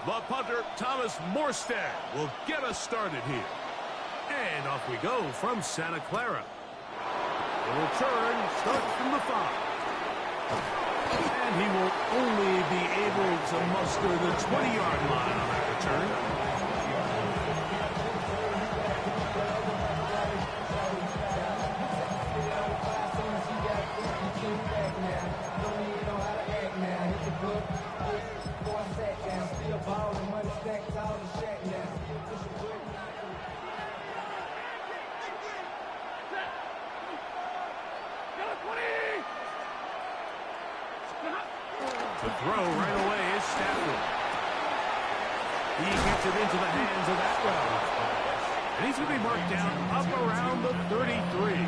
The punter, Thomas Morstead, will get us started here. And off we go from Santa Clara. The return starts from the 5. And he will only be able to muster the 20-yard line on that return. The throw right away is Stafford. He gets it into the hands of that route. And he's going to be marked down up around the 33.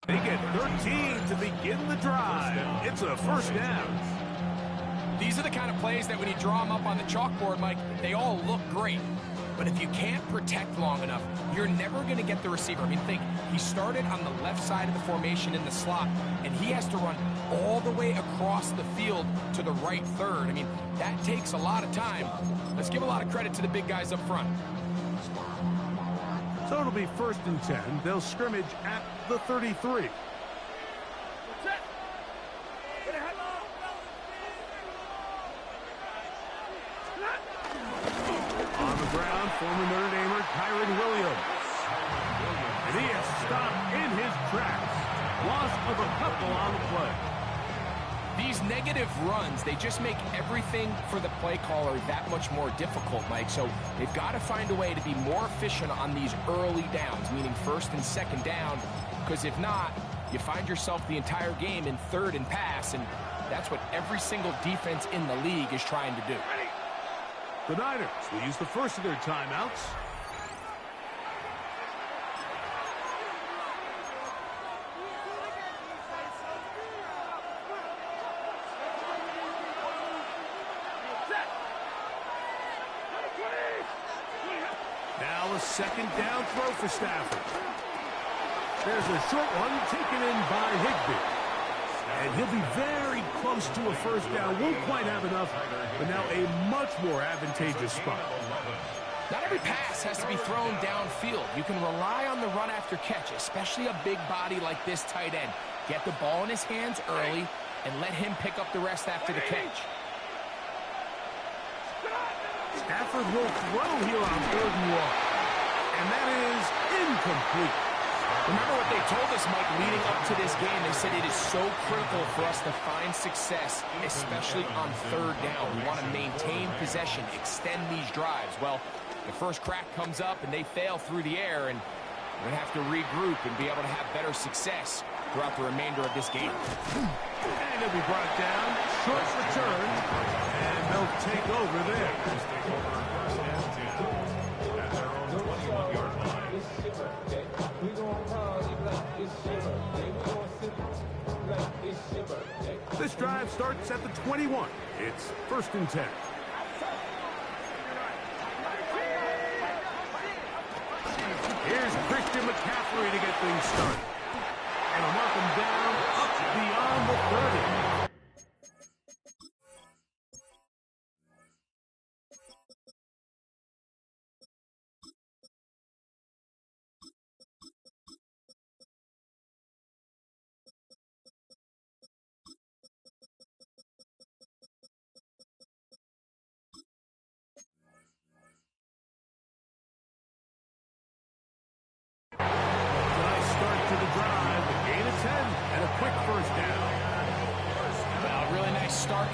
They get 13 to begin the drive. It's a first down. These are the kind of plays that when you draw them up on the chalkboard, Mike, they all look great. But if you can't protect long enough, you're never going to get the receiver. I mean, think, he started on the left side of the formation in the slot, and he has to run all the way across the field to the right third. I mean, that takes a lot of time. Let's give a lot of credit to the big guys up front. So it'll be 1st and 10. They'll scrimmage at the 33. On the ground, former Notre Damer Kyron Williams. And he is stopped in his tracks. Loss of a couple on the play. These negative runs, they just make everything for the play caller that much more difficult, Mike. So they've got to find a way to be more efficient on these early downs, meaning 1st and 2nd down, because if not, you find yourself the entire game in 3rd and pass, and that's what every single defense in the league is trying to do. The Niners will use the first of their timeouts. Now a 2nd down throw for Stafford. There's a short one taken in by Higbee. And he'll be very close to a 1st down. Won't quite have enough, but now a much more advantageous spot. Not every pass has to be thrown downfield. You can rely on the run after catch, especially a big body like this tight end. Get the ball in his hands early and let him pick up the rest after the catch. Stafford will throw here on 3rd and 1. And that is incomplete. Remember what they told us, Mike, leading up to this game. They said it is so critical for us to find success, especially on 3rd down. We want to maintain possession, extend these drives. Well, the first crack comes up and they fail through the air, and we're going to have to regroup and be able to have better success throughout the remainder of this game. And he'll be brought down, short return, and they'll take over there. This drive starts at the 21. It's 1st and 10. Here's Christian McCaffrey to get things started. And he'll mark him down up beyond the 30.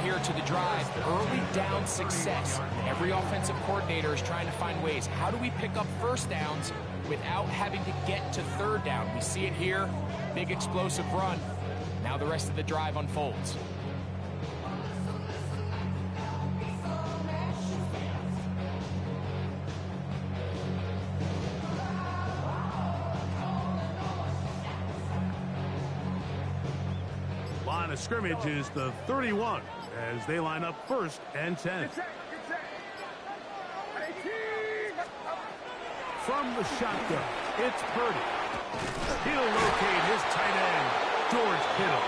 Here to the drive, early down success. Every offensive coordinator is trying to find ways. How do we pick up 1st downs without having to get to 3rd down? We see it here, big explosive run. Now the rest of the drive unfolds. line of scrimmage is the 31 as they line up 1st and 10. From the shotgun, it's Purdy. He'll locate his tight end, George Kittle.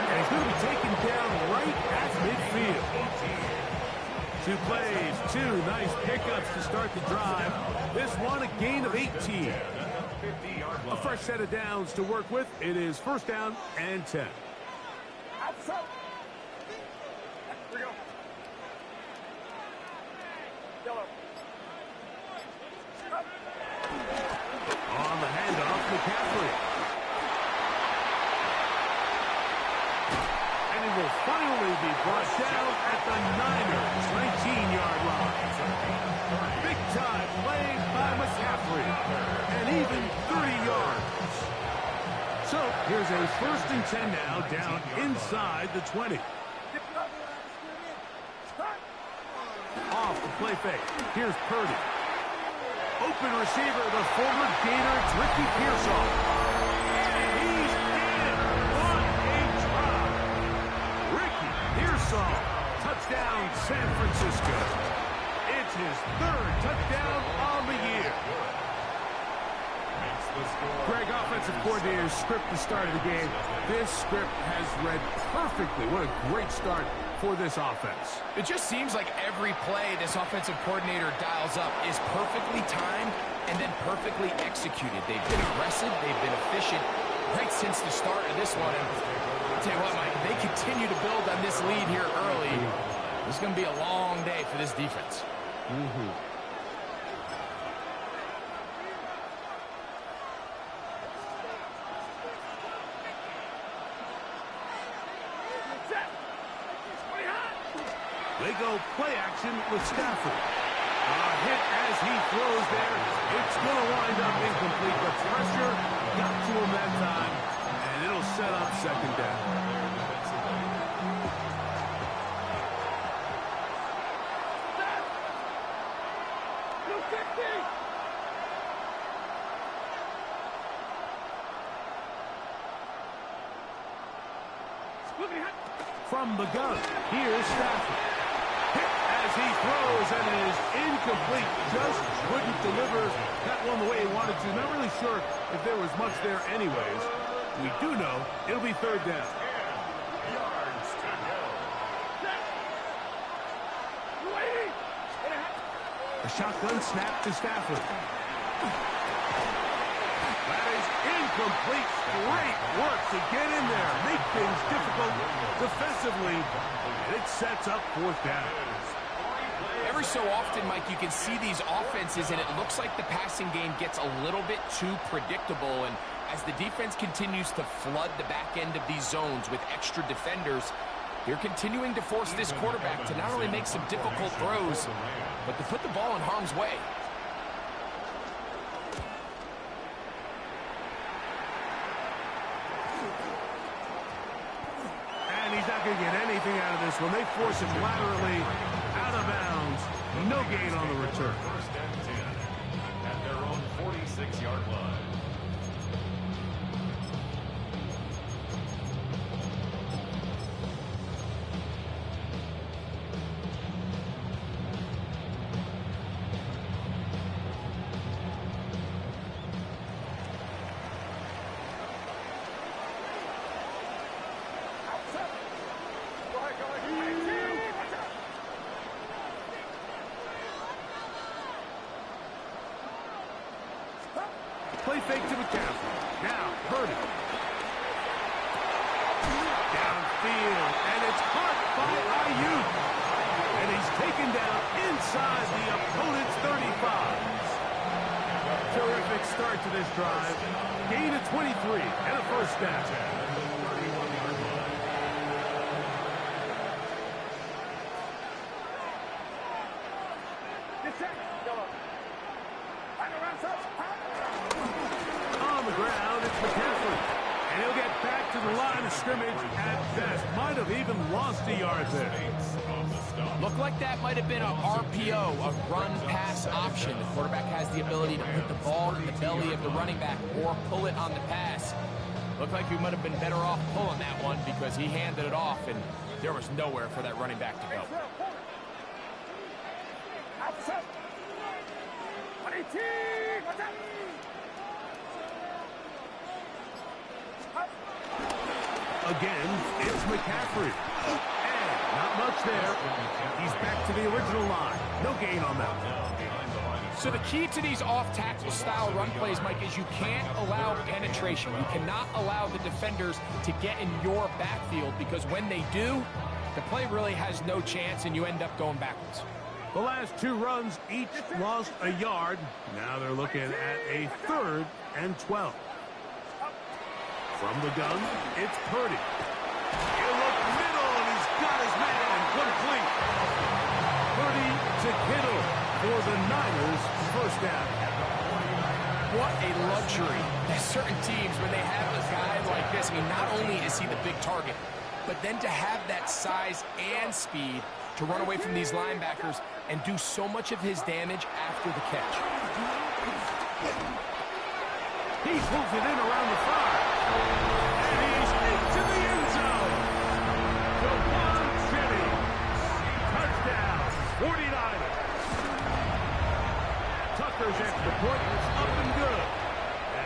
And he's going to be taken down right at midfield. 2 plays, 2 nice pickups to start the drive. This one, a gain of 18. A fresh set of downs to work with. It is 1st down and 10. On the handoff, McCaffrey. And it will finally be brought down at the Niners' 19-yard line. Big time play by McCaffrey. And even 30 yards. So here's a 1st and 10 now down inside the 20. Off the play fake. Here's Purdy. Open receiver, the former Gator, it's Ricky Pearsall. And he's in. What a drop. Ricky Pearsall. Touchdown, San Francisco. It's his 3rd touchdown on the year. Greg, offensive coordinator's script the start of the game. This script has read perfectly. What a great start for this offense. It just seems like every play this offensive coordinator dials up is perfectly timed and then perfectly executed. They've been aggressive, they've been efficient right since the start of this one. And I'll tell you what, Mike, they continue to build on this lead here early. This is going to be a long day for this defense. They go play action with Stafford. A hit as he throws there. It's going to wind up incomplete. The pressure got to him that time, and it'll set up 2nd down. From the gun, here's Stafford. Hit as he throws, and it is incomplete. Just wouldn't deliver that one the way he wanted to. Not really sure if there was much there anyways. We do know it'll be 3rd down. A shotgun snap to Stafford. That is incomplete. Great work to get in there. Make things difficult defensively. And it sets up 4th down. Every so often, Mike, you can see these offenses, and it looks like the passing game gets a little bit too predictable. And as the defense continues to flood the back end of these zones with extra defenders, they're continuing to force this quarterback to not only make some difficult throws, but to put the ball in harm's way. And he's not going to get anything out of this one. They force him laterally out of bounds. No gain on the return. 1st and 10 at their own 46-yard line. Play fake to McCaffrey. Now, Purdy. Downfield, and it's caught by Ayuk. And he's taken down inside the opponent's 35. Terrific start to this drive. Gain of 23 and a 1st down. On the ground, it's McCaffrey. And he'll get back to the line of scrimmage at best. Might have even lost a yard there. Looked like that might have been a RPO, a run-pass option. The quarterback has the ability to put the ball in the belly of the running back or pull it on the pass. Looked like we might have been better off pulling that one because he handed it off, and there was nowhere for that running back to go. Again, it's McCaffrey. And not much there. He's back to the original line. No gain on that. So the key to these off-tackle style run plays, Mike, is you can't allow penetration. You cannot allow the defenders to get in your backfield because when they do, the play really has no chance and you end up going backwards. The last two runs each lost a yard. Now they're looking at a 3rd and 12. From the gun, it's Purdy. He'll look middle, and he's got his man complete. Purdy to Kittle for the Niners' first down. What a luxury. There's certain teams, when they have a guy like this, I mean, not only is he the big target, but then to have that size and speed to run away from these linebackers and do so much of his damage after the catch. He pulls it in around the 5. And he's into the end zone. Jawan Jennings. Touchdown, 49ers. Tucker's extra point is up and good.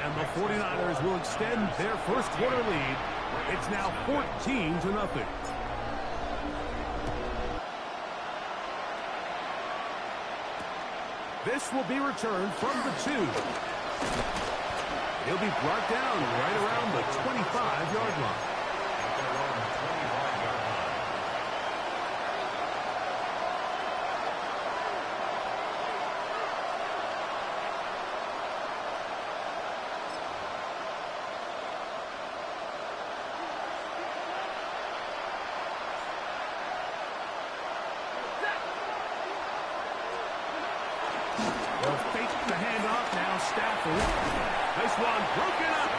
And the 49ers will extend their first quarter lead. It's now 14-0. This will be returned from the 2. He'll be brought down right around the 25-yard line. They'll fake the handoff now. Stafford. This one broken up.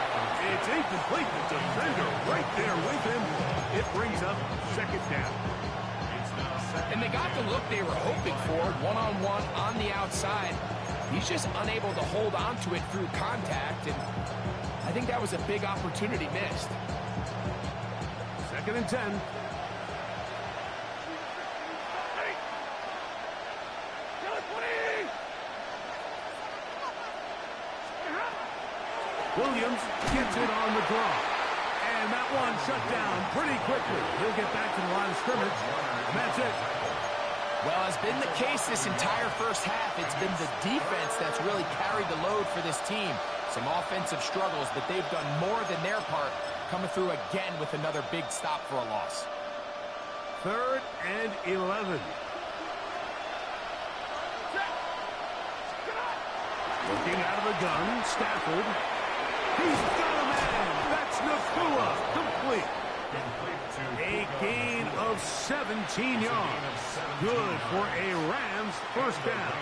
It's incomplete. The defender right there with him. It brings up 2nd down. And they got the look they were hoping for, one-on-one on the outside. He's just unable to hold on to it through contact, and I think that was a big opportunity missed. 2nd and 10. Williams gets it on the draw. And that one shut down pretty quickly. He'll get back to the line of scrimmage. And that's it. Well, as been the case this entire first half, it's been the defense that's really carried the load for this team. Some offensive struggles, but they've done more than their part, coming through again with another big stop for a loss. 3rd and 11. Looking out of the gun, Stafford. He's got a man. That's Nakua. Complete. A gain of 17 yards. Good for a Rams first down.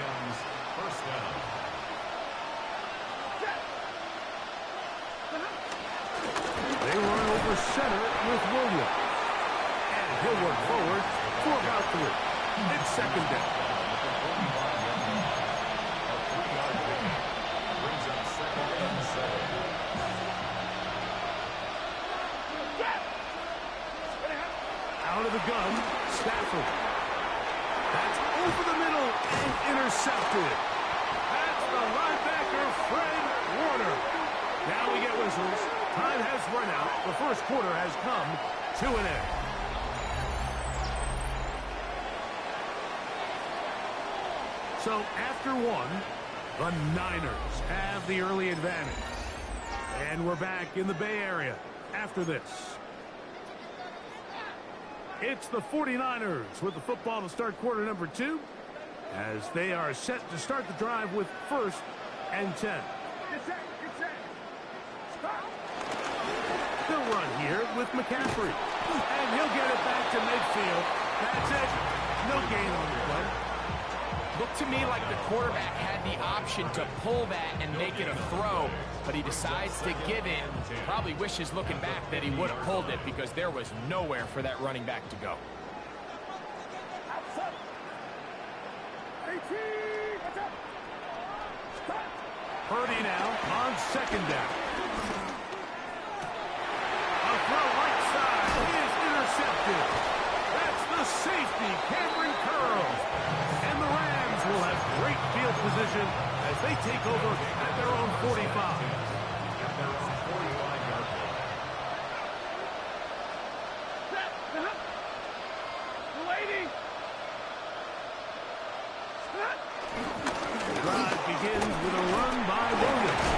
They run over center with Williams. And he'll work forward for about 3. It's 2nd down. Out of the gun, Stafford. That's over the middle and intercepted. That's the linebacker, Fred Warner. Now we get whistles. Time has run out. The first quarter has come to an end. So after one, the Niners have the early advantage. And we're back in the Bay Area after this. It's the 49ers with the football to start quarter number 2 as they are set to start the drive with 1st and 10. They'll run here with McCaffrey. And he'll get it back to midfield. That's it. No gain on the play. Looked to me like the quarterback had the option to pull that and make it a throw, but he decides to give it. Probably wishes looking back that he would have pulled it because there was nowhere for that running back to go. Purdy now on 2nd down. nasty hammering curls. And the Rams will have great field position as they take over at their own 45. The drive begins with a run by Williams.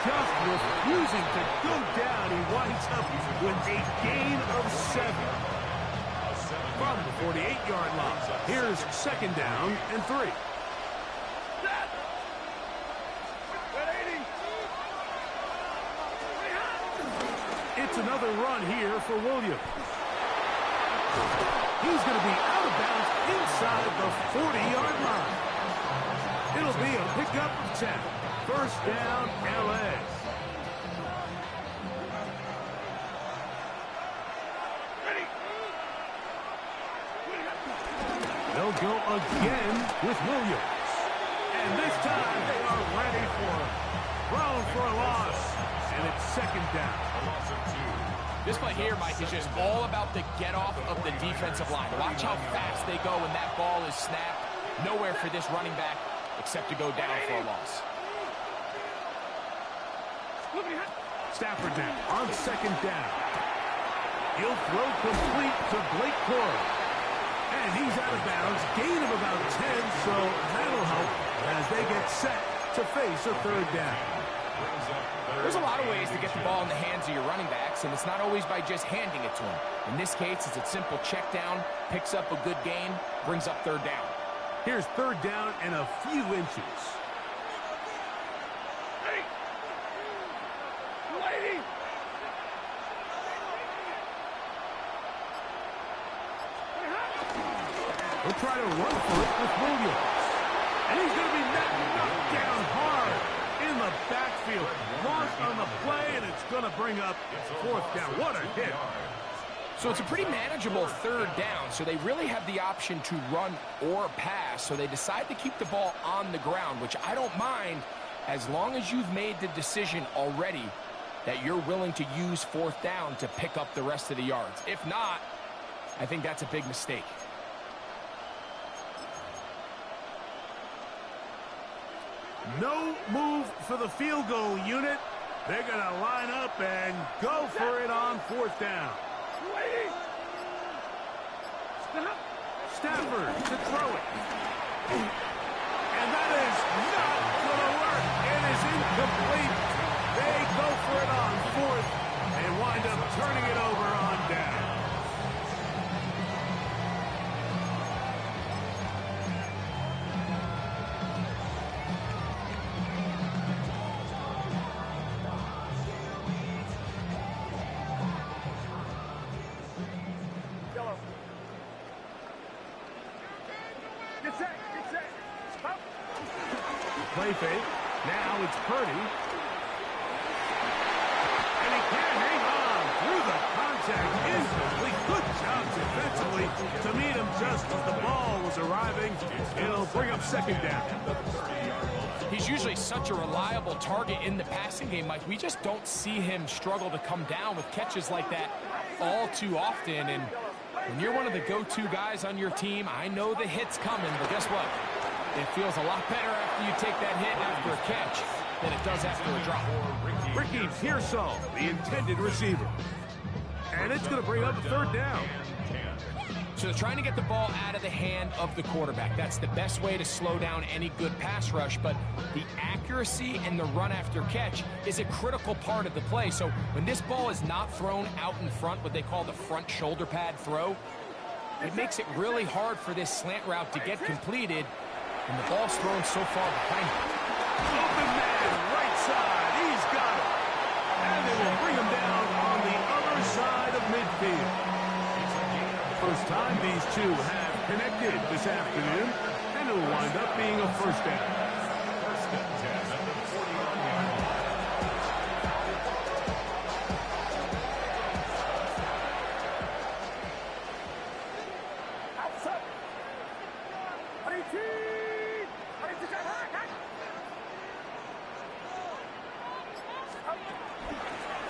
Just refusing to go down, he winds up with a gain of 7. From the 48-yard line, here's 2nd down and 3. It's another run here for Williams. He's going to be out of bounds inside the 40-yard line. It'll be a pickup of 10. 1st down, L.A. They'll go again with Williams. And this time they are ready for him. Thrown for a loss. And it's 2nd down. This play here, Mike, is just all about the get-off of the defensive line. Watch how fast they go when that ball is snapped. Nowhere for this running back except to go down for a loss. Stafford now on 2nd down. He'll throw complete to Blake Corum. And he's out of bounds. Gain of about 10, so that'll help as they get set to face a 3rd down. There's a lot of ways to get the ball in the hands of your running backs, and it's not always by just handing it to them. In this case, it's a simple check down, picks up a good gain, brings up 3rd down. Here's 3rd down and a few inches. He'll try to run for it with Williams. And he's going to be knocked down hard in the backfield. Launched on the play, and it's going to bring up 4th down. What a hit. So it's a pretty manageable 3rd down, so they really have the option to run or pass, so they decide to keep the ball on the ground, which I don't mind as long as you've made the decision already that you're willing to use 4th down to pick up the rest of the yards. If not, I think that's a big mistake. No move for the field goal unit. They're going to line up and go for it on 4th down. Stafford to throw it. And that is not going to work. It is incomplete. They go for it on 4th and wind up turning it over on down. Play fake. Now it's Purdy. And he can't hang on through the contact. Incomplete. Good job defensively to meet him just as the ball was arriving. It'll bring up 2nd down. He's usually such a reliable target in the passing game, Mike. We just don't see him struggle to come down with catches like that all too often. And when you're one of the go-to guys on your team, I know the hit's coming, but guess what? It feels a lot better after you take that hit after a catch than it does after a drop. Ricky Pearsall, the intended receiver. And it's going to bring up a 3rd down. So they're trying to get the ball out of the hand of the quarterback. That's the best way to slow down any good pass rush, but the accuracy and the run after catch is a critical part of the play. So when this ball is not thrown out in front, what they call the front shoulder pad throw, it makes it really hard for this slant route to get completed. And the ball's thrown so far behind him. Open man, right side. He's got it. And they will bring him down on the other side of midfield. First time these two have connected this afternoon. And it will wind up being a 1st down.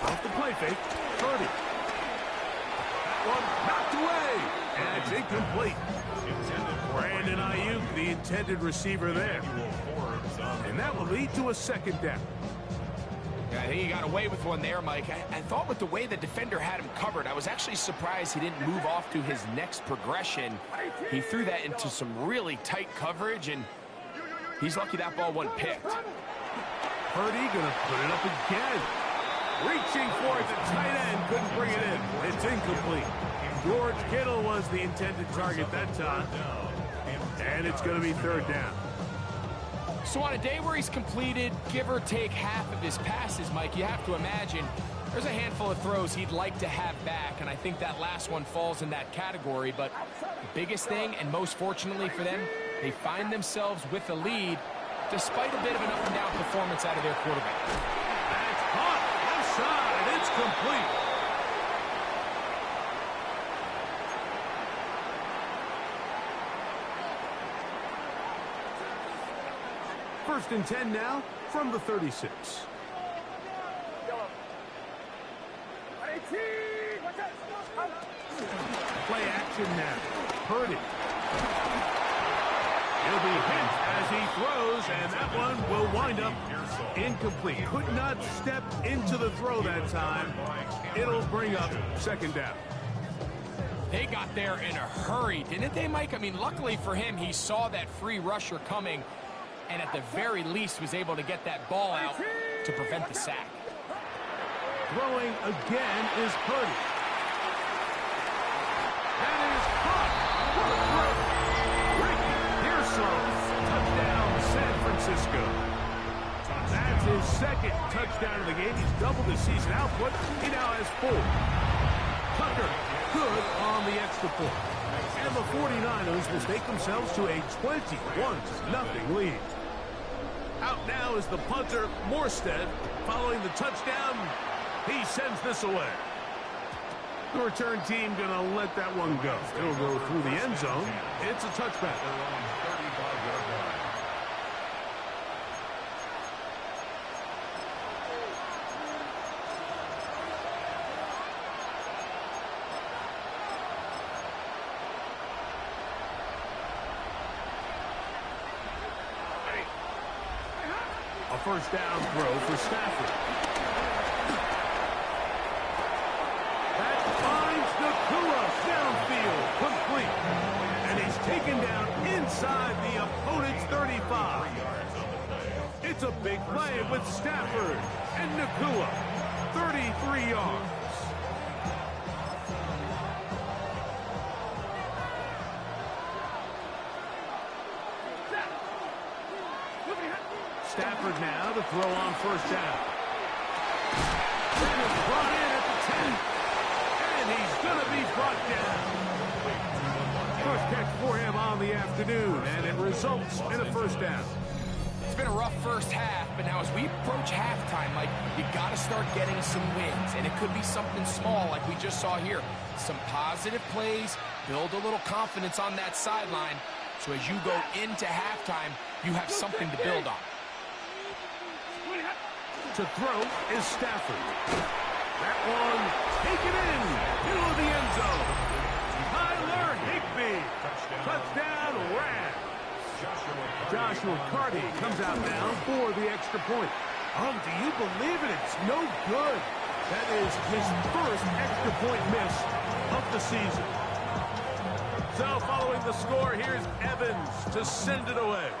Off the play fake, Purdy. That one knocked away. And it's incomplete. Brandon Ayuk, the intended receiver there. And that will lead to a second down. Yeah, I think he got away with one there, Mike. I thought with the way the defender had him covered, I was actually surprised he didn't move off to his next progression. He threw that into some really tight coverage, and he's lucky that ball wasn't picked. Purdy gonna put it up again. Reaching for it, the tight end couldn't bring it in. It's incomplete. George Kittle was the intended target that time. And it's gonna be third down. So on a day where he's completed, give or take half of his passes, Mike, you have to imagine there's a handful of throws he'd like to have back, and I think that last one falls in that category. But the biggest thing, and most fortunately for them, they find themselves with a lead despite a bit of an up-and-down performance out of their quarterback. That's caught. Left side. It's complete. First and 10 now from the 36. Play action now. Purdy. He'll be hit as he throws, and that one will wind up incomplete. Could not step into the throw that time. It'll bring up second down. They got there in a hurry, didn't they, Mike? I mean, luckily for him, he saw that free rusher coming, and at the very least was able to get that ball out to prevent the sack. Throwing again is Purdy. That is caught. Rick Pearson. Touchdown, San Francisco. That's his second touchdown of the game. He's doubled his season output. He now has 4. Tucker, good on the extra point. And the 49ers will take themselves to a 21-0 lead. Out now is the punter, Morstead. Following the touchdown, he sends this away. The return team going to let that one go. It'll go through the end zone. It's a touchback. A first down throw for Stafford. That finds Nakua downfield, complete. And he's taken down inside the opponent's 35. It's a big play with Stafford and Nakua, 33 yards. Stafford now to throw on first down. And it's brought in at the 10. And he's going to be brought down. First catch for him on the afternoon, and it results in a first down. It's been a rough first half, but now as we approach halftime, Mike, you got to start getting some wins, and it could be something small like we just saw here. Some positive plays, build a little confidence on that sideline, so as you go into halftime, you have something to build on. To throw is Stafford. That one taken into the end zone. Tyler Higbee. Touchdown, Rams. Joshua Carty comes out now for the extra point. Do you believe it? It's no good. That is his first extra point miss of the season. So following the score, here's Evans to send it away.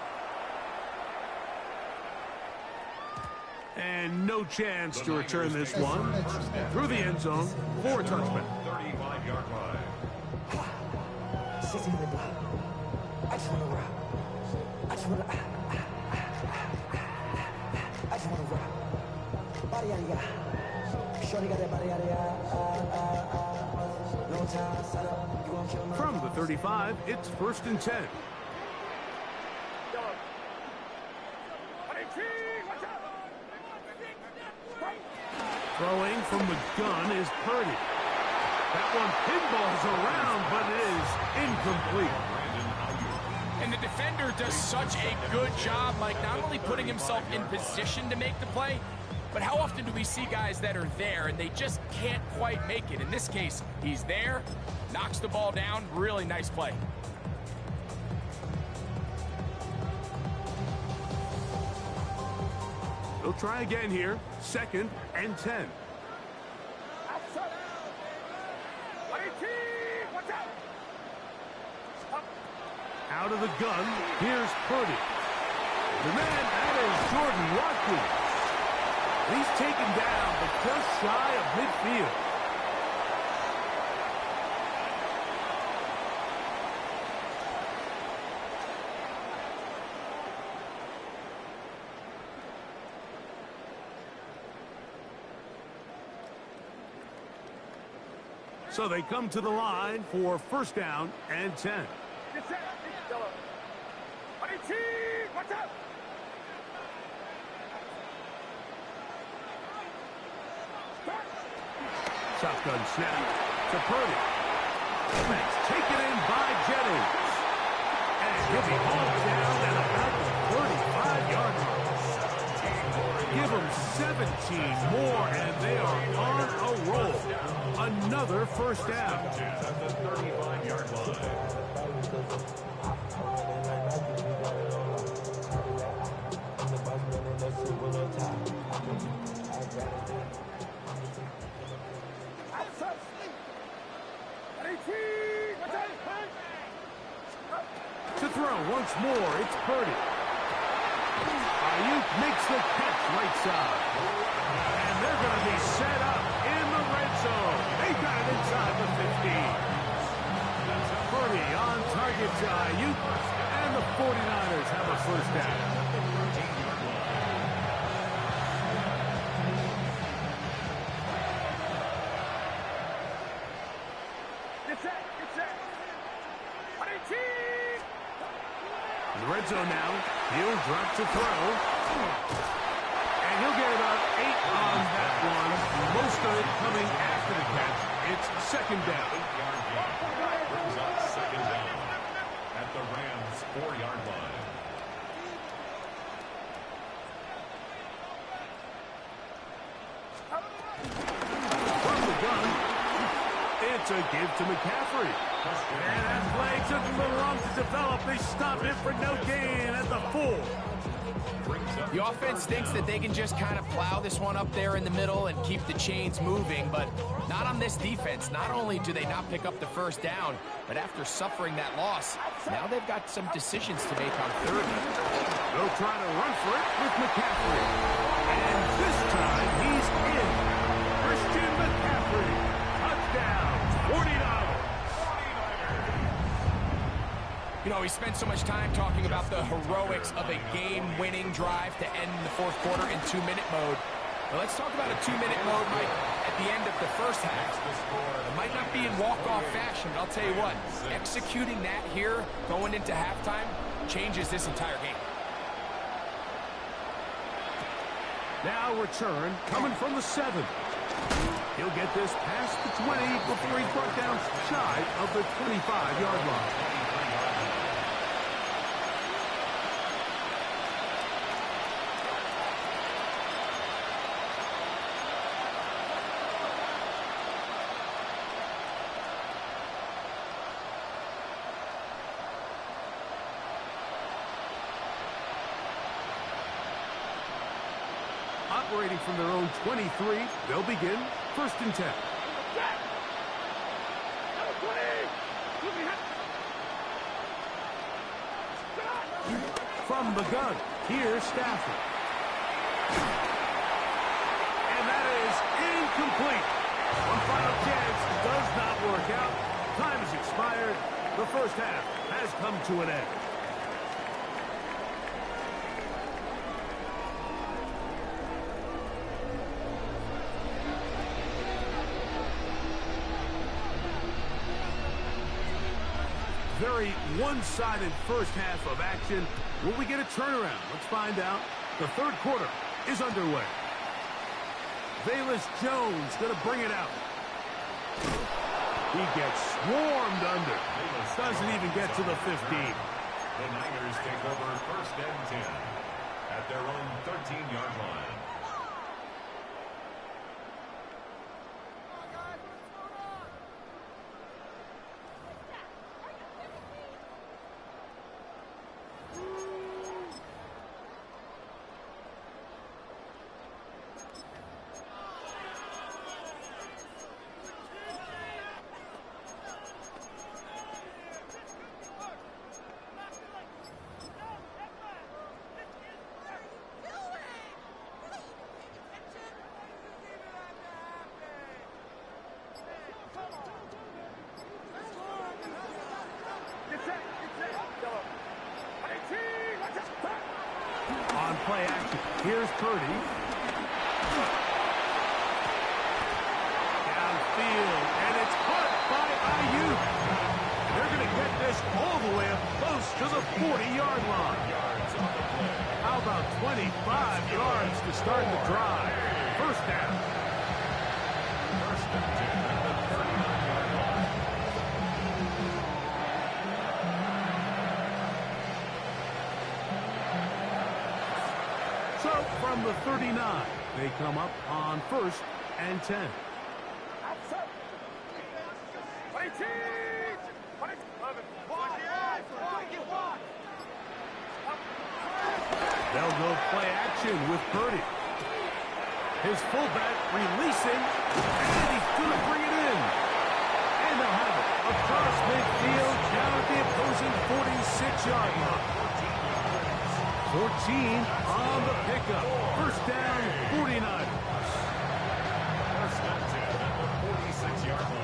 And no chance to return this one through the end zone for a touchback. 35-yard line. I just want to rock. I just want to rock. Body yada. Shorty got that body yada. No time, set up. You won't kill me. From the 35, it's first and 10. Throwing from the gun is Purdy. That one pinballs around, but it is incomplete. And the defender does such a good job, Mike, not only putting himself in position to make the play, But how often do we see guys that are there and they just can't quite make it? In this case, he's there, knocks the ball down. Really nice play. They'll try again here. 2nd and 10. Out of the gun, here's Purdy. The man, that is Jordan Watkins. He's taken down, but just shy of midfield. So they come to the line for 1st down and 10. Shotgun snap to Purdy. That's taken in by Jennings. And he'll be hauled down at about the 35-yard line. Give them 17 more, and they are on a roll. Another 1st down. At the 35-yard line. To throw once more, it's Purdy. Ayuk makes the catch right side. And they're going to be set up in the red zone. They got it inside the 15. Purdy on target to Ayuk. And the 49ers have a 1st down. In the red zone now, he'll drop to throw. And he'll get about 8 on that one. Most of it coming after the catch. It's 2nd down. 8-yard gain. Brings up 2nd down at the Rams' 4-yard line. From the gun, it's a give to McCaffrey. And that play took a little long to develop. They stop it for no gain at the 4. The offense thinks that they can just kind of plow this one up there in the middle and keep the chains moving, but not on this defense. Not only do they not pick up the 1st down, but after suffering that loss, now they've got some decisions to make on 3rd. They'll try to run for it with McCaffrey. And this time he's in. Christian McCaffrey. Touchdown. 49. You know, we spent so much time talking about the heroics of a game-winning drive to end the 4th quarter in 2-minute mode. Well, let's talk about a 2-minute mode, Mike, at the end of the 1st half. It might not be in walk-off fashion, but I'll tell you what, executing that here, going into halftime, changes this entire game. Now return, coming from the 7. He'll get this past the 20 before he's brought down shy of the 25-yard line. Operating from their own 23, they'll begin 1st and 10. From the gun, here's Stafford. And that is incomplete. One final chance does not work out. Time has expired. The 1st half has come to an end. Very one-sided 1st half of action. Will we get a turnaround? Let's find out. The 3rd quarter is underway. Velus Jones going to bring it out. He gets swarmed under. Doesn't even get to the 15. The Niners take over 1st and 10 at their own 13-yard line. on play action. Here's Purdy. Downfield, and it's caught by Ayuk. They're going to get this all the way up close to the 40-yard line. How about 25 yards to start the drive? First down. So from the 39, they come up on 1st and 10. They'll go play action with Purdy. His fullback releasing, and he's going to bring it in. And they'll have it across midfield down at the opposing 46-yard line. 14 on the pickup. First down, 49ers. First and 10 at the 46-yard line.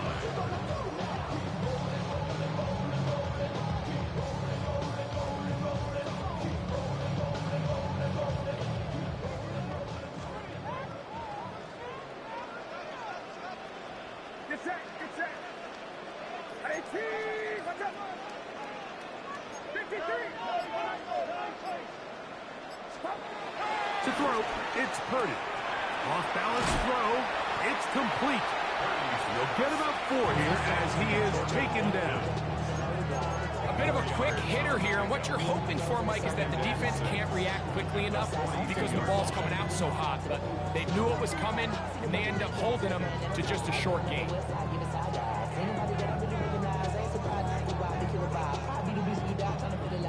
To throw, it's Purdy. Off-balance throw, it's complete. He'll get about 4 here as he is taken down. A bit of a quick hitter here, and what you're hoping for, Mike, is that the defense can't react quickly enough because the ball's coming out so hot. But they knew it was coming, and they end up holding them to just a short gain.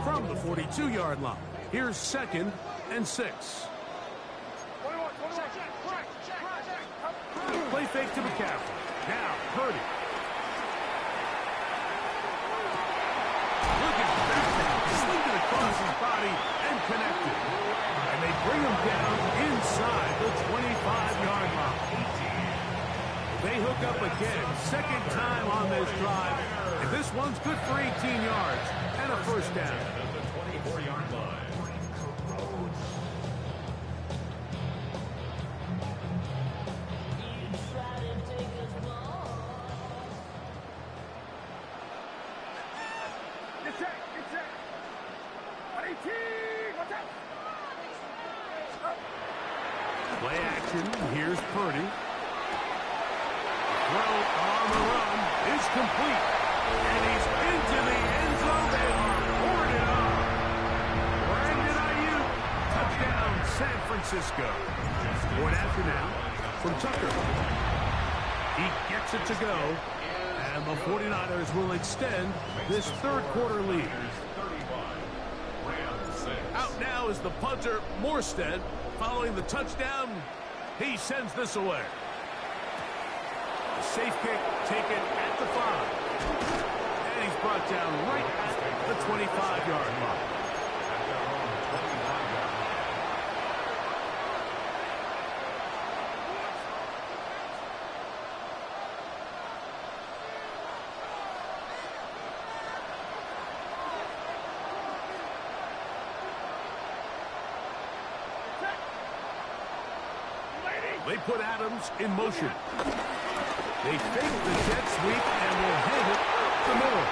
From the 42-yard line, here's 2nd and 6. Play fake to McCaffrey. Now, Purdy. Look at that. Sling it across his body and connected. And they bring him down inside the 25-yard line. They hook up again. Second time on this drive. And this one's good for 18 yards and a first down. At the 24-yard line. Play action. Here's Purdy. Throw on the run is complete. And he's into the end zone. They are pouring it on. Brandon Ayuk. Touchdown, San Francisco. Point after now from Tucker. He gets it to go. And the 49ers will extend this third quarter lead. Out now is the punter, Morstead. Following the touchdown, he sends this away. A safe kick taken at the 5. And he's brought down right at the 25-yard line. They put Adams in motion. They fake the jet sweep and will hit it up the middle.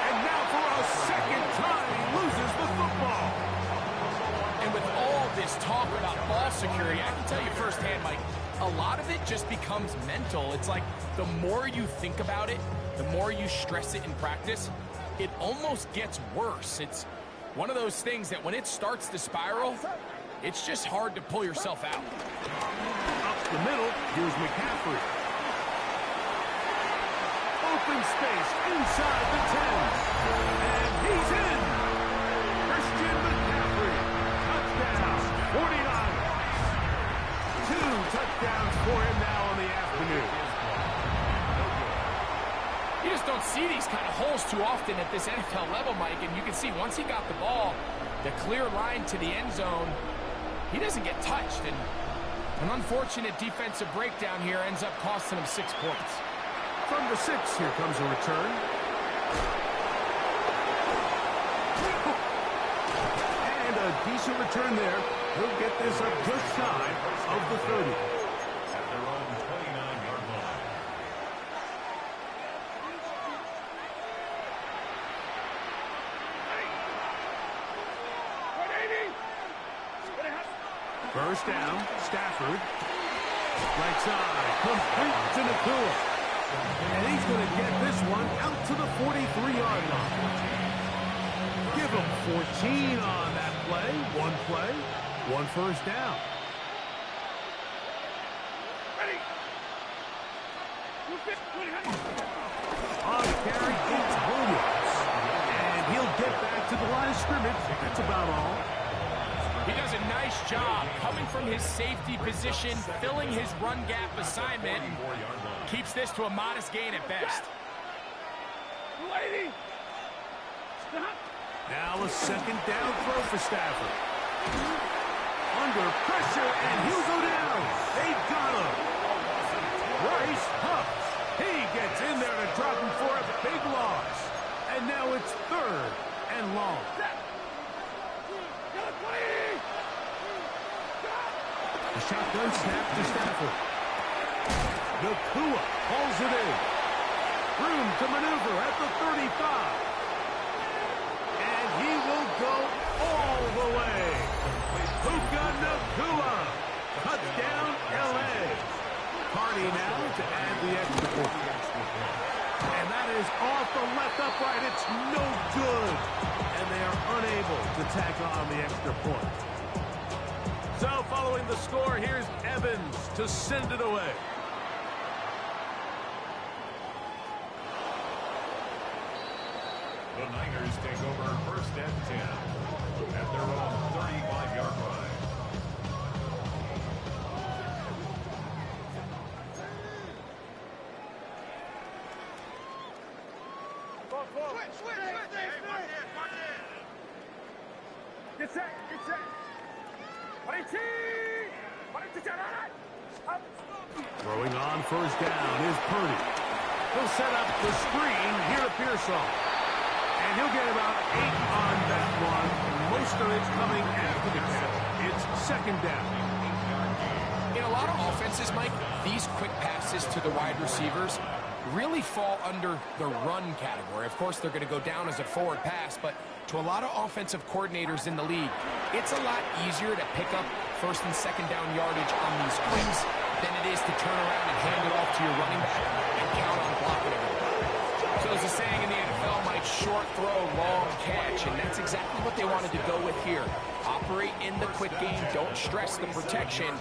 And now for a second time, he loses the football. And with all this talk about ball security, I can tell you firsthand, Mike, a lot of it just becomes mental. It's like the more you think about it, the more you stress it in practice, it almost gets worse. It's one of those things that when it starts to spiral, it's just hard to pull yourself out. The middle, here's McCaffrey. Open space inside the 10. And he's in. Christian McCaffrey. Touchdown, 49ers. 2 touchdowns for him now on the afternoon. You just don't see these kind of holes too often at this NFL level, Mike. And you can see once he got the ball, the clear line to the end zone, he doesn't get touched. And an unfortunate defensive breakdown here ends up costing him 6 points. From the 6, here comes a return. And a decent return there He'll get this up just shy of the 30. At their own 29-yard line. First down, Stafford. Right side, complete to Nakua. And he's going to get this one out to the 43-yard line. Give him 14 on that play. One first down. On the carry, it's Williams. And he'll get back to the line of scrimmage. That's about all. He does a nice job coming from his safety position, filling his run gap assignment, and keeps this to a modest gain at best. Now a second down throw for Stafford. Under pressure, and he'll go down. They've got him. Rice huffs. He gets in there to drop him for a big loss. And now it's third and long. The shotgun snap to Stafford. Nakua hauls it in. Room to maneuver at the 35. And he will go all the way. Puka Nakua. Touchdown, L.A. Party now to add the extra point. And that is off the left upright. It's no good. And they are unable to tack on the extra point. So following the score, here's Evans to send it away. The Niners take over first and 10 at their own 35-yard line. Throwing on first down is Purdy. He'll set up the screen here at Pearsall. And he'll get about 8 on that one. Most of it's coming after the catch. It's second down. In a lot of offenses, Mike, these quick passes to the wide receivers really fall under the run category. Of course, they're going to go down as a forward pass, but to a lot of offensive coordinators in the league, it's a lot easier to pick up first and second down yardage on these quicks than it is to turn around and hand it off to your running back and count on blocking everything. So as a saying in the NFL, Mike, short throw, long catch, and that's exactly what they wanted to go with here. Operate in the quick game, don't stress the protection,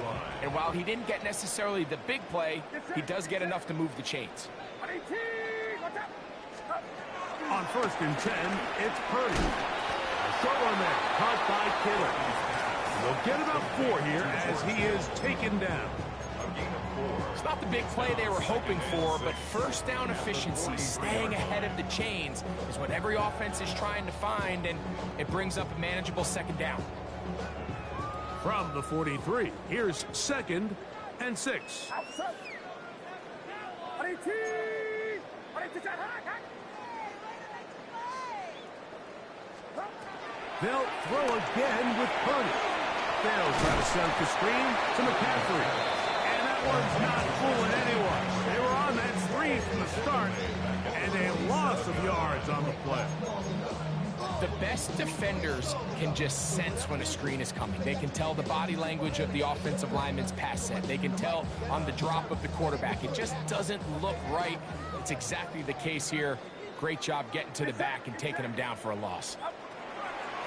and while he didn't get necessarily the big play, he does get enough to move the chains. On first and 10, it's Purdy. A short one there, caught by Kittle. They'll get about 4 here as he is taken down. It's not the big play they were hoping for, but first down efficiency, staying ahead of the chains, is what every offense is trying to find, and it brings up a manageable second down. From the 43, here's second and 6. They'll throw again with Purdy. They'll try to set up the screen to McCaffrey. And that one's not fooling anyone. They were on that screen from the start, and a loss of yards on the play. The best defenders can just sense when a screen is coming. They can tell the body language of the offensive lineman's pass set. They can tell on the drop of the quarterback. It just doesn't look right. It's exactly the case here. Great job getting to the back and taking him down for a loss.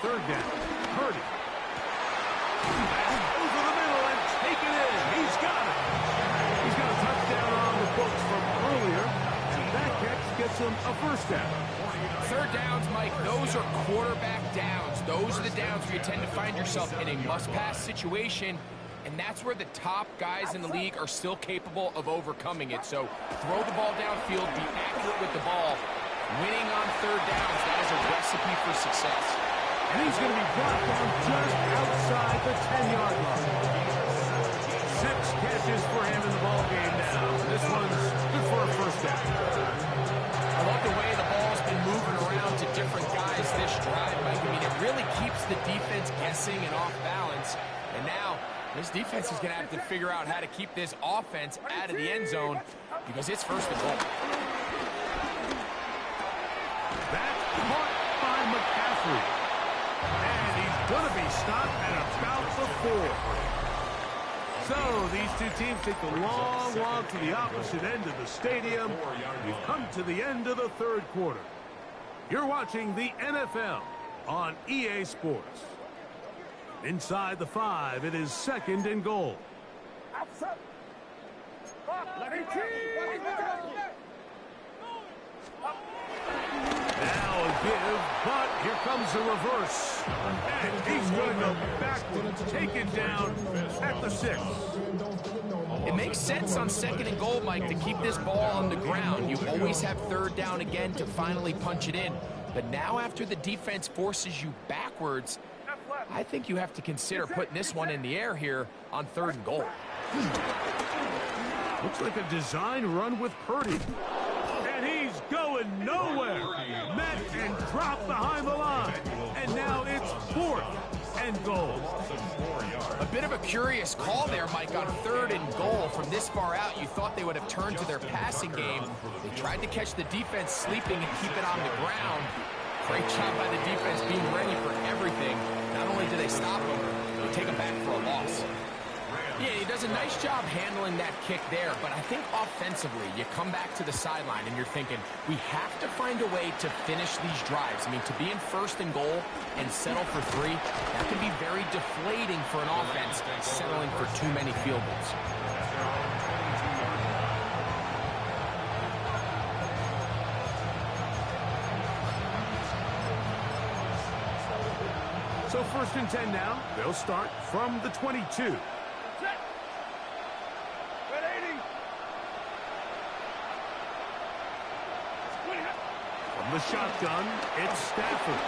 Third down, Purdy. Over the middle and taken in. He's got it. He's got a touchdown on the books from earlier, and that catch gets him a first down. Third downs, Mike, those are quarterback downs. Those are the downs where you tend to find yourself in a must-pass situation, and that's where the top guys in the league are still capable of overcoming it. So throw the ball downfield, be accurate with the ball. Winning on third downs, that is a recipe for success. And he's going to be brought down just outside the 10-yard line. 6 catches for him in the ballgame now. This one's good for a first down. I love the way the ball's been moving around to different guys this drive, Mike. I mean, it really keeps the defense guessing and off balance. And This defense is going to have to figure out how to keep this offense out of the end zone because it's first and goal. That's caught by McCaffrey. And he's going to be stopped at about the 4. So these two teams take the long walk to the opposite end of the stadium. We've come to the end of the third quarter. You're watching the NFL on EA Sports. Inside the 5, it is 2nd and goal. Now a give, but here comes the reverse. And he's going to go backwards, taken down at the 6. It makes sense on 2nd and goal, Mike, to keep this ball on the ground. You always have 3rd down again to finally punch it in. But now after the defense forces you backwards, I think you have to consider putting this one in the air here on 3rd and goal. Looks like a design run with Purdy. And he's going nowhere. Met and dropped behind the line. And now it's 4th and goal. A bit of a curious call there, Mike, on 3rd and goal. From this far out, you thought they would have turned to their passing game. They tried to catch the defense sleeping and keep it on the ground. Great job by the defense being ready for everything. Not only do they stop him, they take him back for a loss. Yeah, he does a nice job handling that kick there, but I think offensively, you come back to the sideline and you're thinking, we have to find a way to finish these drives. I mean, to be in 1st and goal and settle for 3, that can be very deflating for an offense settling for too many field goals. So 1st and 10 now. They'll start from the 22. From the shotgun, it's Stafford.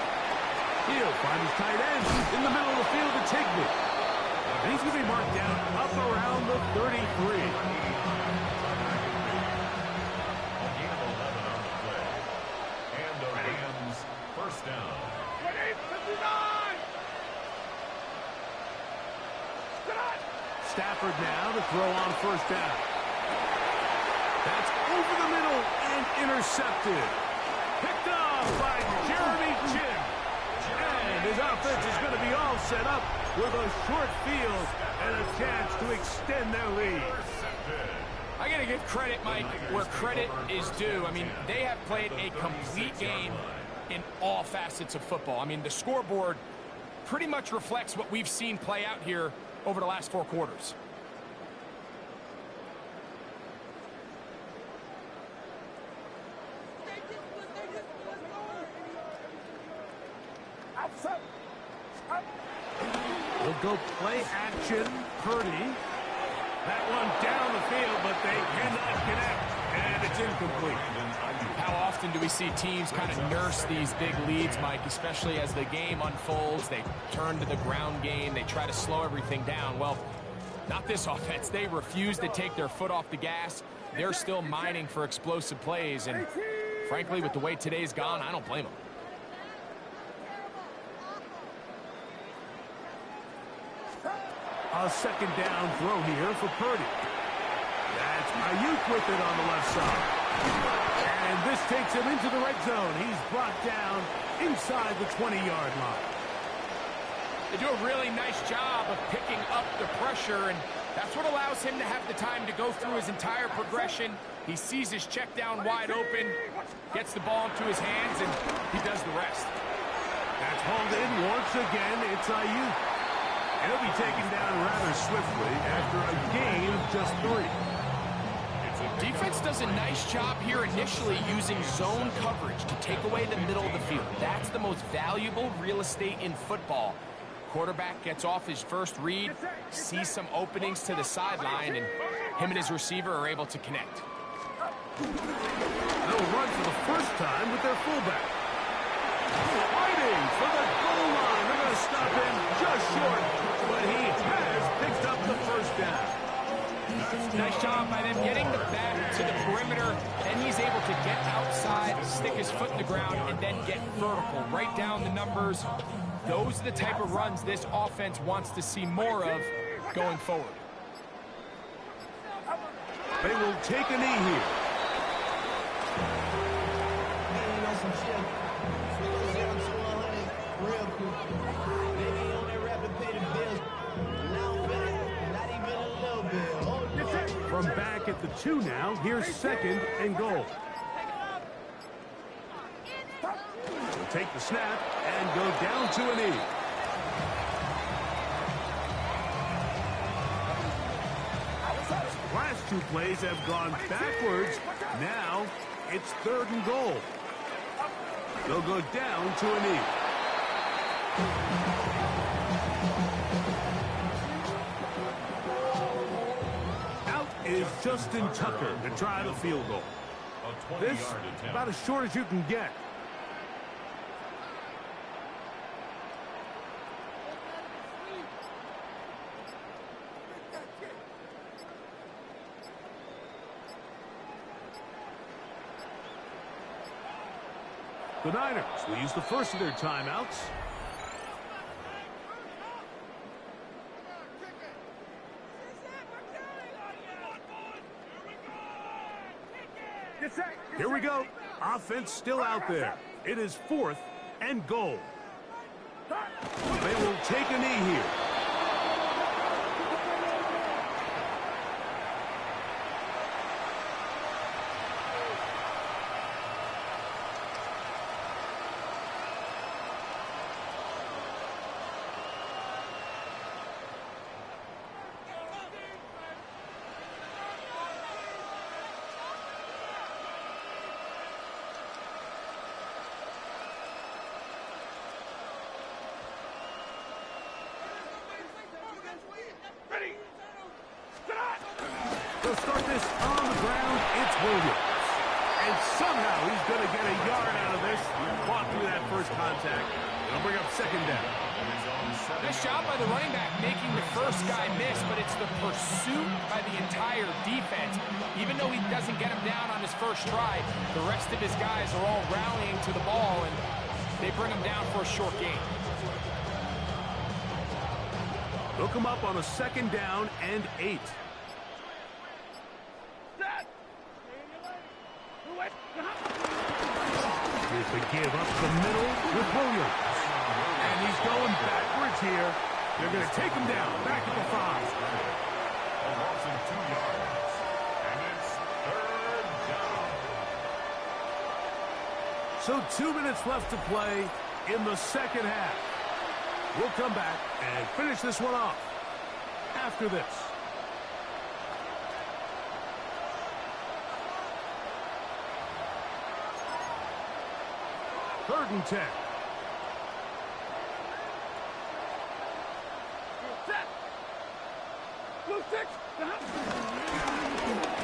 He'll find his tight end in the middle of the field to Tigby. And he's going to be marked down up around the 33. And the Rams, 1st down. Stafford now to throw on 1st down. That's over the middle and intercepted. Picked off by Jeremy Chin. And his offense is going to be all set up with a short field and a chance to extend their lead. I got to give credit, Mike, where credit is due. I mean, they have played a complete game in all facets of football. I mean, the scoreboard pretty much reflects what we've seen play out here over the last 4 quarters. We'll go play action. Purdy. That one down the field, but they cannot connect. And it's incomplete. How often do we see teams kind of nurse these big leads, Mike, especially as the game unfolds? They turn to the ground game. They try to slow everything down. Well, not this offense. They refuse to take their foot off the gas. They're still mining for explosive plays. And frankly, with the way today's gone, I don't blame them. A 2nd down throw here for Purdy. That's Ayuk with it on the left side. And this takes him into the red zone. He's brought down inside the 20-yard line. They do a really nice job of picking up the pressure, and that's what allows him to have the time to go through his entire progression. He sees his check down wide open, gets the ball into his hands, and he does the rest. That's hauled in once again. It's Ayuk. He'll be taken down rather swiftly after a gain of just 3. Defense does a nice job here initially using zone coverage to take away the middle of the field. That's the most valuable real estate in football. Quarterback gets off his first read, sees some openings to the sideline, and him and his receiver are able to connect. They'll run for the first time with their fullback. Fighting for the goal line. They're going to stop him just short, but he has picked up the 1st down. Nice job by them getting the back to the perimeter. Then he's able to get outside, stick his foot in the ground, and then get vertical. Right down the numbers. Those are the type of runs this offense wants to see more of going forward. They will take a knee here. From back at the 2 now, here's 2nd and goal. He'll take the snap and go down to a knee. Last 2 plays have gone backwards. Now it's 3rd and goal. They'll go down to a knee. Out is Justin Tucker to try the field goal. This about as short as you can get. The Niners will use the first of their timeouts. Here we go. Offense still out there. It is 4th and goal. They will take a knee here. They'll start this on the ground. It's Williams. And somehow he's going to get a yard out of this. Fought through that first contact. It'll bring up 2nd down. Nice job by the running back making the first guy miss, but it's the pursuit by the entire defense. Even though he doesn't get him down on his first try, the rest of his guys are all rallying to the ball, and they bring him down for a short gain. They'll come up on a 2nd down and 8. Here's the give up the middle with Williams. And he's going backwards here. They're going to take him down, back at the 5. A loss of 2 yards. And it's 3rd down. So 2 minutes left to play in the 2nd half. We'll come back and finish this one off after this. Third and 10.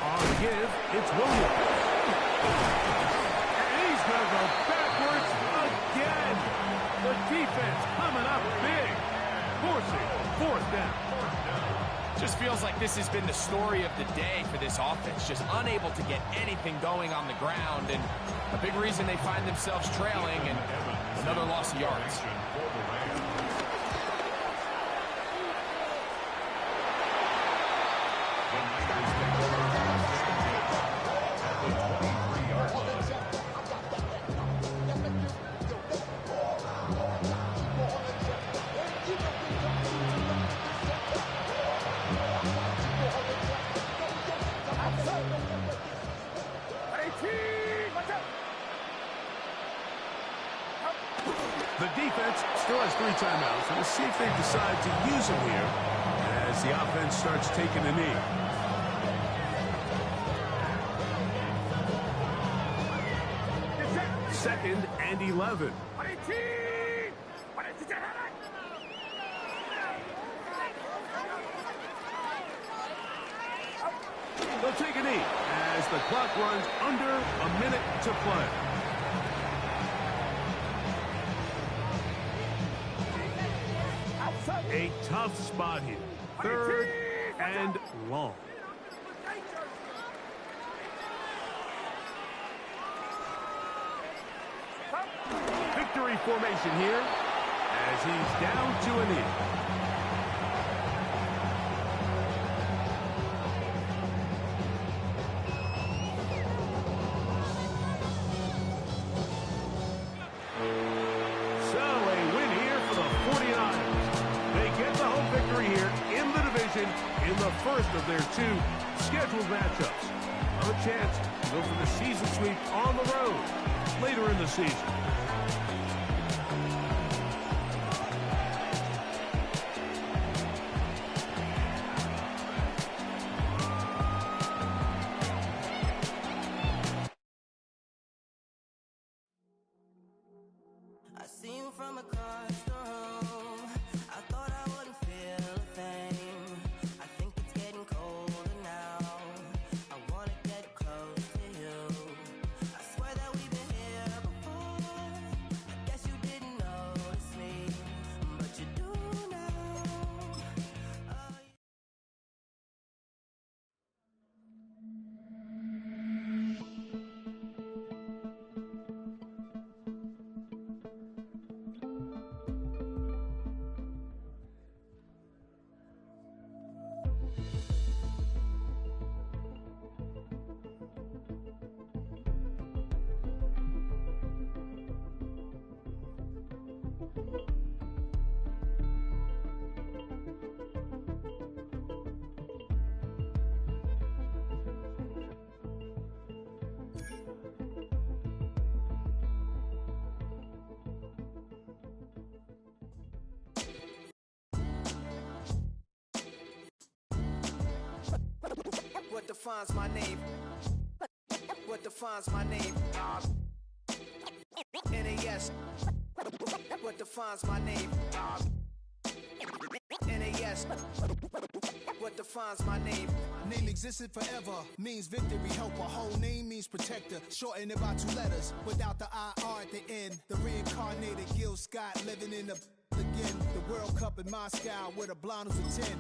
On the give, it's Williams. And he's going to go backwards again. The defense coming up big, forcing 4th down. Just feels like this has been the story of the day for this offense. Just unable to get anything going on the ground, and a big reason they find themselves trailing, and another loss of yards. The defense still has 3 timeouts. We'll see if they decide to use them here as the offense starts taking a knee. Second and 11. They'll take a knee as the clock runs under a minute to play. A tough spot here. 3rd and long. Victory formation here as he's down to a knee. in the first of their 2 scheduled matchups. A chance to go for the season sweep on the road later in the season. I see you from across the room. I thought I wouldn't feel a thing. I think it's getting colder now. I wanna get close to you. I swear that we've been here before. I guess you didn't notice me, but you do now. Oh, what defines my name? What defines my name? NAS. What defines my name? NAS. What defines my name? Name existed forever, means victory, helper. Whole name means protector, shortened it by 2 letters, without the IR at the end. The reincarnated Gil Scott living in the again. The World Cup in Moscow with a blonde who's a 10.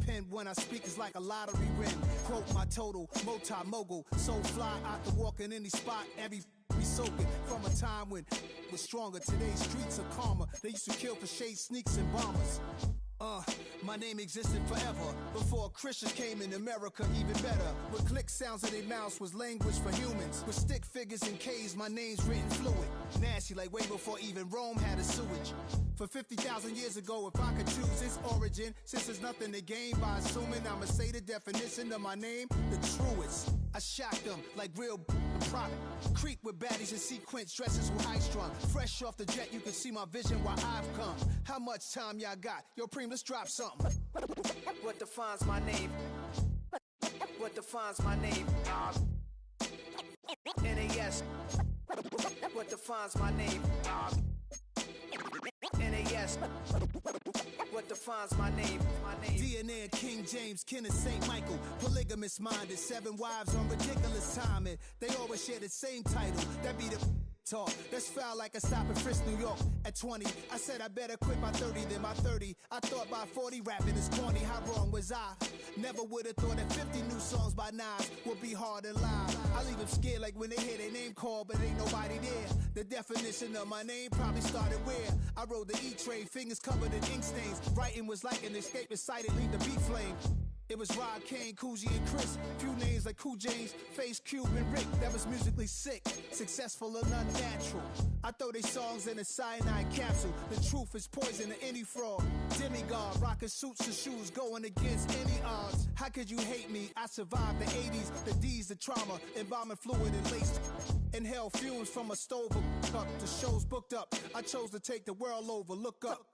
Pen when I speak is like a lottery win. Quote my total, multi-mogul, so fly out to walk in any spot, every be soaking from a time when was stronger. Today's streets are calmer. They used to kill for shade sneaks and bombers. My name existed forever before Christians came in America, even better. With click sounds of their mouths was language for humans. With stick figures and K's, my name's written fluid. Nasty like way before even Rome had a sewage. For 50,000 years ago, if I could choose its origin, since there's nothing to gain by assuming, I'ma say the definition of my name, the truest. I shocked them like real prop. Creep with baddies in sequence, dresses with high strung. Fresh off the jet, you can see my vision where I've come. How much time y'all got? Yo, Preem, let's drop something. What defines my name? What defines my name? NAS. What defines my name? NAS. What defines my name? DNA of King James, kin of St. Michael. Polygamous minded, 7 wives on ridiculous timing. They always share the same title. That be the talk. That's foul like a stop in Frisk, New York. At 20, I said I better quit by 30 than by 30. I thought by 40 rapping is corny. How wrong was I? Never would have thought that 50 new songs by Nas would be hard to live. I leave them scared like when they hear their name called, but ain't nobody there. The definition of my name probably started where I rode the E-train, fingers covered in ink stains. Writing was like an escape excited, leave the beat flame. It was Rod, Kane, Coogee, and Chris. Few names like Cool James, Face, Cube, and Rick. That was musically sick, successful and unnatural. I throw they songs in a cyanide capsule. The truth is poison to any fraud. Demigod, rocking suits and shoes, going against any odds. How could you hate me? I survived the 80s, the D's, the trauma, embalming fluid and laced. Inhale fumes from a stove up. The show's booked up. I chose to take the world over. Look up.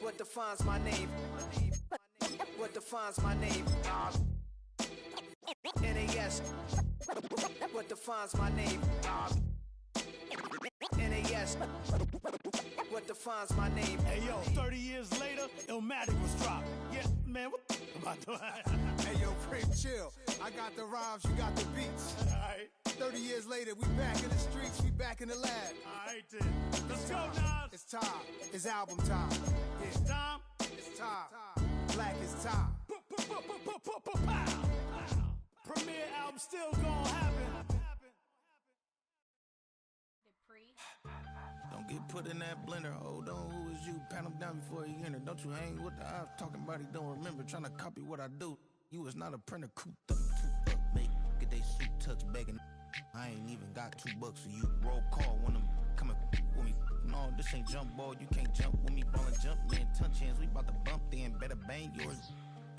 What defines my name? What defines my name? NAS. What defines my name? NAS. What defines my name? Hey yo, 30 years later, Illmatic was dropped. Yeah, man, what the am I doing? Hey yo, Prince, chill. I got the rhymes, you got the beats. Alright. 30 years later, we back in the streets, we back in the lab. Alright then. Let's go, Nas. It's time. It's album time. Yeah. It's time. It's time. Black is time. Premiere album still gonna happen. Don't get put in that blender. Hold on, who is you? Pat him down before he enter. Don't you hang with the eyes talking about he don't remember. Trying to copy what I do. You is not a printer. Cooped up, toot up, make get they suit touch begging. I ain't even got $2, so you roll call when I'm coming with me. No, this ain't jump ball. You can't jump with me. Ball and jump, man. Touch hands. We about to bump then. Better bang yours.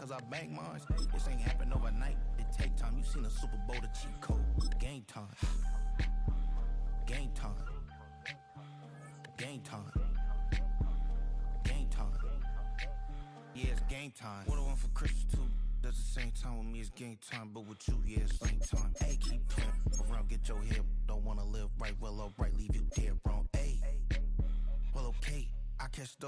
cause I bang mine. This ain't happen overnight, it take time. You seen a Super Bowl, the cheat code. Game time. Game time. Game time. Game time. Yeah, it's game time. What I want for Christmas too. Does the same time with me, it's game time. But with you, yeah, it's same time. Hey, keep playing around, get your head. Don't wanna live right, well, alright, leave you dead wrong. Hey, well, okay, I catch the